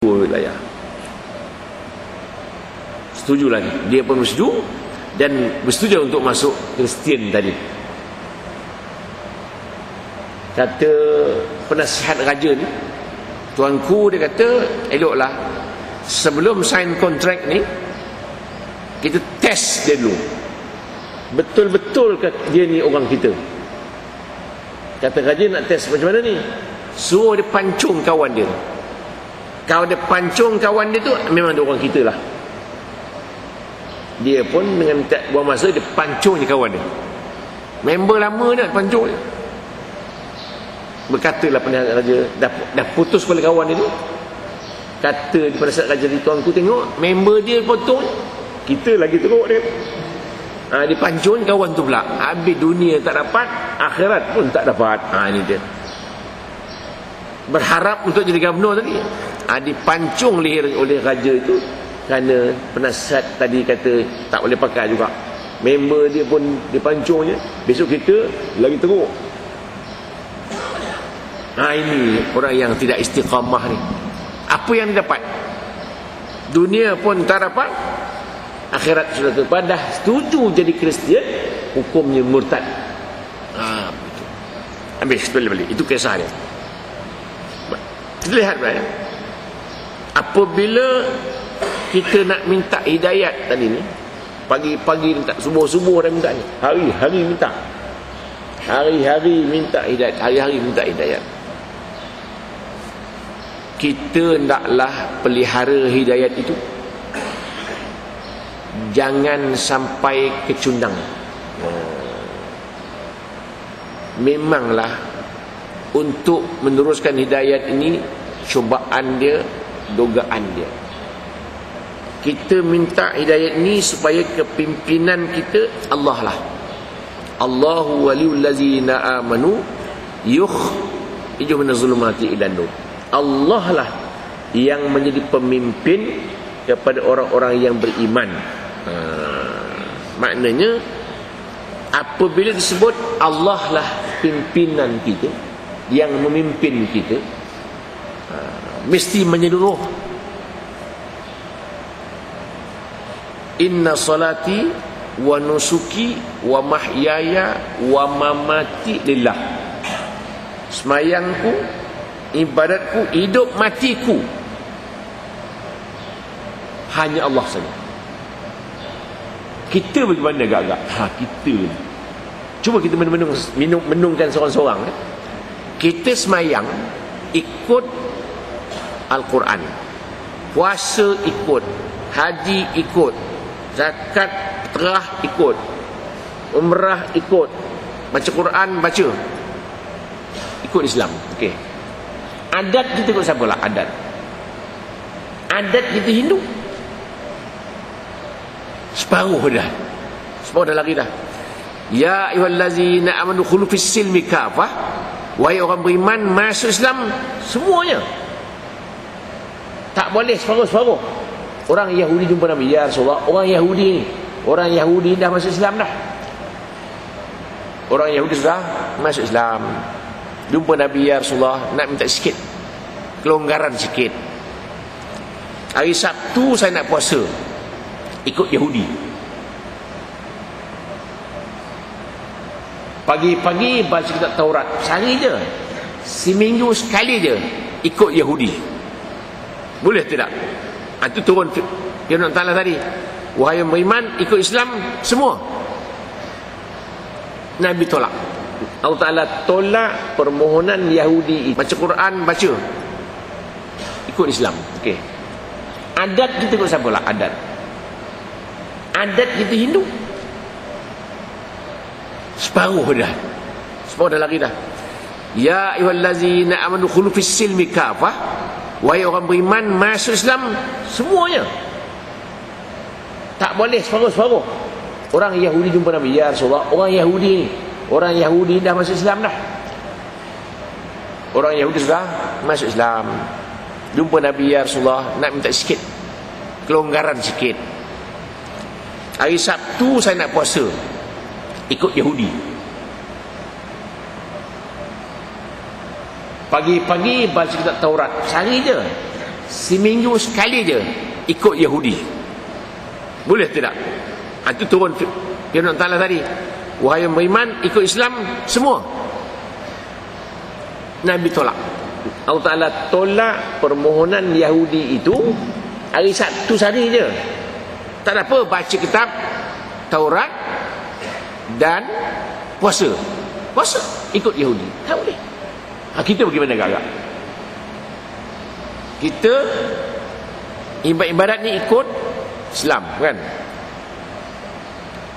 wilayah. Setujulah dia pun bersetuju dan bersetuju untuk masuk Kristian tadi. Kata penasihat raja ni, tuanku, dia kata eloklah sebelum sign kontrak ni kita test dia dulu, betul-betul ke dia ni orang kita. Kata raja, nak test macam mana ni? Suruh dia pancung kawan dia. Kalau dia pancung kawan dia tu, memang dia orang kita lah. Dia pun dengan tak buang masa, dia pancung je kawan dia. Member lama dah pancung je. Berkatalah penasihat raja, dah putus kepala kawan dia tu. Kata penasihat raja ni, tuanku tengok member dia potong, kita lagi teruk dia. Dia pancung kawan tu pula. Habis dunia tak dapat, akhirat pun tak dapat. Ini dia. Berharap untuk jadi gubernur tadi, dipancung leher oleh raja itu kerana penasihat tadi kata tak boleh pakai juga. Member dia pun dipancungnya. Besok kita lagi teruk. Ini orang yang tidak istiqamah ni. Apa yang dia dapat? Dunia pun tak dapat, akhirat sudah terlepas. Dah setuju jadi Kristian, hukumnya murtad. Betul. Habis balik. Itu kisah dia. Kita lihat ya, apabila kita nak minta hidayat tadi ni, pagi-pagi minta, subuh-subuh dah minta ni, hari-hari minta, hari-hari minta hidayat, hari-hari minta hidayat. Kita hendaklah pelihara hidayat itu, jangan sampai kecundang. Memanglah untuk meneruskan hidayat ini, cubaan dia, dogaan dia. Kita minta hidayat ini supaya kepimpinan kita Allah lah. Allahu waliyul ladzina amanu yukhrijuhum minaz zulumati ilan nur. Allah lah yang menjadi pemimpin kepada orang-orang yang beriman. Maknanya apabila disebut Allah lah pimpinan kita, yang memimpin kita, mesti menyeluruh. Inna salati wa nusuki wa mahyaya wa mamati lillah. Semayangku, ibadatku, hidup matiku hanya Allah saja. Kita bagaimana agak-agak? Kita cuba kita menungkan seorang-seorang. Kita semayang ikut Al-Quran, puasa ikut, haji ikut, zakat fitrah ikut, umrah ikut, baca Quran baca, ikut Islam. Okey. Adat kita ikut siapa lah? Adat kita Hindu. Separuh dah lari dah. Ya ayyuhallazina amanu khulu fis silmi kafah. Wahai orang beriman, masuk Islam semuanya. Tak boleh separuh-separuh. Orang Yahudi jumpa Nabi, ya Rasulullah, orang Yahudi dah masuk Islam dah. Orang Yahudi sudah masuk Islam. Jumpa Nabi, ya Rasulullah, nak minta sikit kelonggaran sikit. Hari Sabtu saya nak puasa, ikut Yahudi. Pagi-pagi baca kitab Taurat, sehari je, seminggu sekali je, ikut Yahudi. Boleh tidak? Itu turun firman Ta'ala tadi, wahai yang beriman, ikut Islam semua. Nabi tolak. Allah Ta'ala tolak permohonan Yahudi. Baca Quran, baca, ikut Islam. Okey. Adat kita ikut siapa lah? Adat kita Hindu. Separuh dah lari dah. Ya ayyuhallazina amanu khulu fis silmi kafah. Wahai orang beriman, masuk Islam semuanya. Tak boleh separuh-separuh. Orang Yahudi jumpa Nabi, ya Rasulullah, orang Yahudi dah masuk Islam dah. Orang Yahudi sudah masuk Islam. Jumpa Nabi, ya Rasulullah, nak minta sikit kelonggaran sikit. Hari Sabtu saya nak puasa, ikut Yahudi. Pagi-pagi baca kitab Taurat, sehari je, seminggu sekali je ikut Yahudi. Boleh tidak? Itu turun firman Ta'ala tadi, wahai yang beriman ikut Islam semua. Nabi tolak. Allah Ta'ala tolak permohonan Yahudi itu hari Sabtu sehari je. Tak ada apa, baca kitab Taurat dan puasa ikut Yahudi. Tak boleh. Kita bagaimana agak-agak? Kita ibadat ni ikut Islam kan?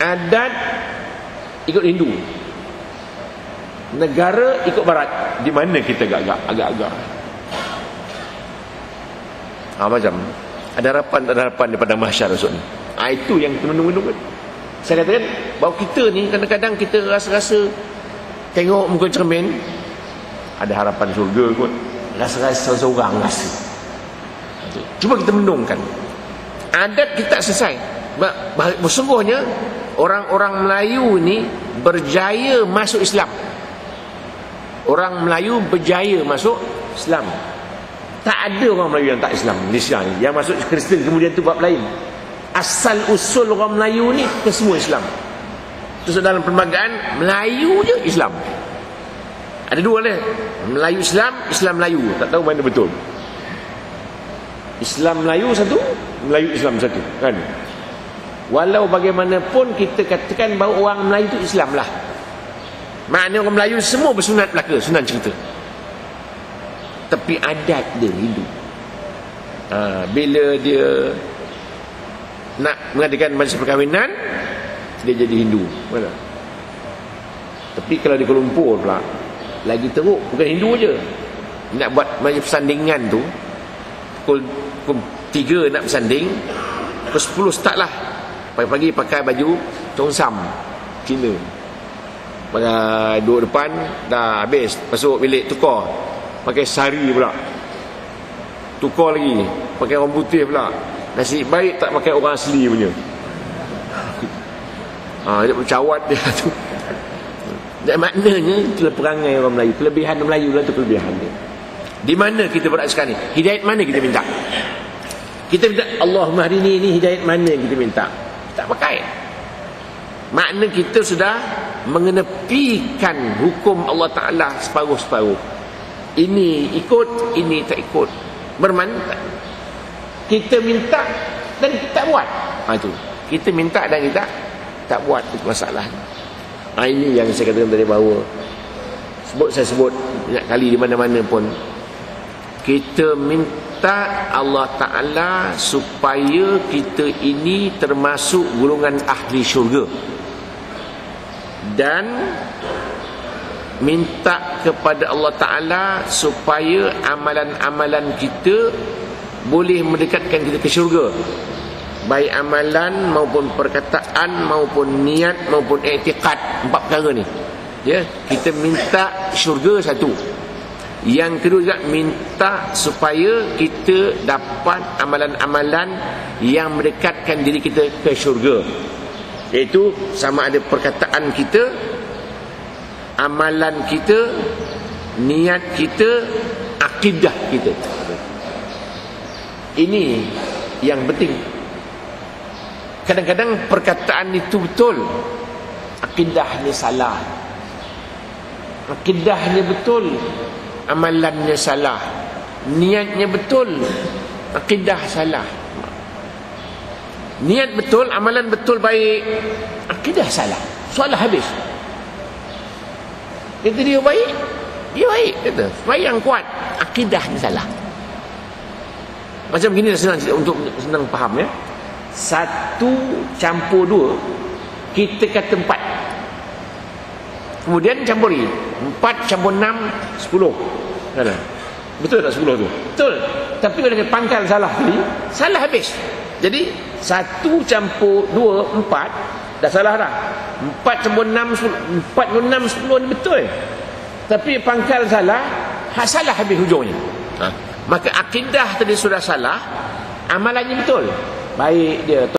Adat ikut Hindu, negara ikut Barat. Di mana kita agak-agak? Macam ada harapan daripada mahsyar esok ni. Itu yang kita menunggu-nunggu. Saya katakan bahawa kita ni kadang-kadang kita rasa-rasa tengok muka cermin, ada harapan syurga kot. Rasa-rasa seorang rasa. Cuba kita menungkan. Adat kita tak selesai. Sesungguhnya orang-orang Melayu ni berjaya masuk Islam. Orang Melayu berjaya masuk Islam. Tak ada orang Melayu yang tak Islam Malaysia ni. Yang masuk Kristen kemudian tu bab lain. Asal usul orang Melayu ni ke semua Islam. Terus dalam perlembagaan Melayu je Islam. Ada dua lah, Melayu Islam, Islam Melayu. Tak tahu mana betul. Islam Melayu satu, Melayu Islam satu kan. Walau bagaimanapun kita katakan bahawa orang Melayu itu Islam lah. Maknanya orang Melayu semua bersunat belaka, sunat cerita. Tapi adat dia Hindu. Bila dia nak mengadakan majlis perkahwinan, dia jadi Hindu. Mana? Tapi kalau di Kuala Lumpur pula lagi teruk, bukan Hindu je. Nak buat majlis persandingan tu pukul 3 nak bersanding, pukul 10 start lah. Pagi-pagi pakai baju Chongsam Cina, pakai duduk depan, dah habis masuk bilik tukar, pakai sari pula, tukar lagi pakai orang putih pula. Nasib baik tak pakai orang asli punya. Dia bercawat dia tu. Dan maknanya itulah perangai orang Melayu. Kelebihan orang Melayu lah tu kelebihan dia. Di mana kita berada sekarang ni? Hidayat mana kita minta? Kita minta Allahumma hari ni hidayat mana yang kita minta? Tak pakai. Makna kita sudah mengenepikan hukum Allah Ta'ala separuh-separuh. Ini ikut, ini tak ikut. Bermantap. Kita minta dan kita tak buat. Itu. Kita minta dan kita tak buat. Itu masalah. Ini yang saya katakan tadi bahawa saya sebut banyak kali di mana-mana pun, kita minta Allah Ta'ala supaya kita ini termasuk golongan ahli syurga, dan minta kepada Allah Ta'ala supaya amalan-amalan kita boleh mendekatkan kita ke syurga, baik amalan maupun perkataan maupun niat maupun i'tiqad. 4 perkara ni ya, kita minta syurga satu. Yang kedua juga minta supaya kita dapat amalan-amalan yang mendekatkan diri kita ke syurga, iaitu sama ada perkataan kita, amalan kita, niat kita, akidah kita. Ini yang penting. Kadang-kadang perkataan itu betul, akidahnya salah. Akidahnya betul, amalannya salah. Niatnya betul, akidah salah. Niat betul, amalan betul baik, akidah salah. Soalan habis. Kata dia baik, dia baik kata. Sembahyang kuat, akidahnya salah. Macam gini senang untuk senang faham ya. 1 campur 2, kita kata 4. Kemudian campuri 4 campur 6, 10. Ada. Betul tak 10 tu? Betul. Tapi kalau dia pangkal salah tadi, salah habis. Jadi 1 campur 2, 4 dah salah dah. 4 campur 6, 10, 4 campur 6, 10 ni betul. Tapi pangkal salah, salah habis hujungnya. Maka akidah tadi sudah salah, amalannya betul. Baik dia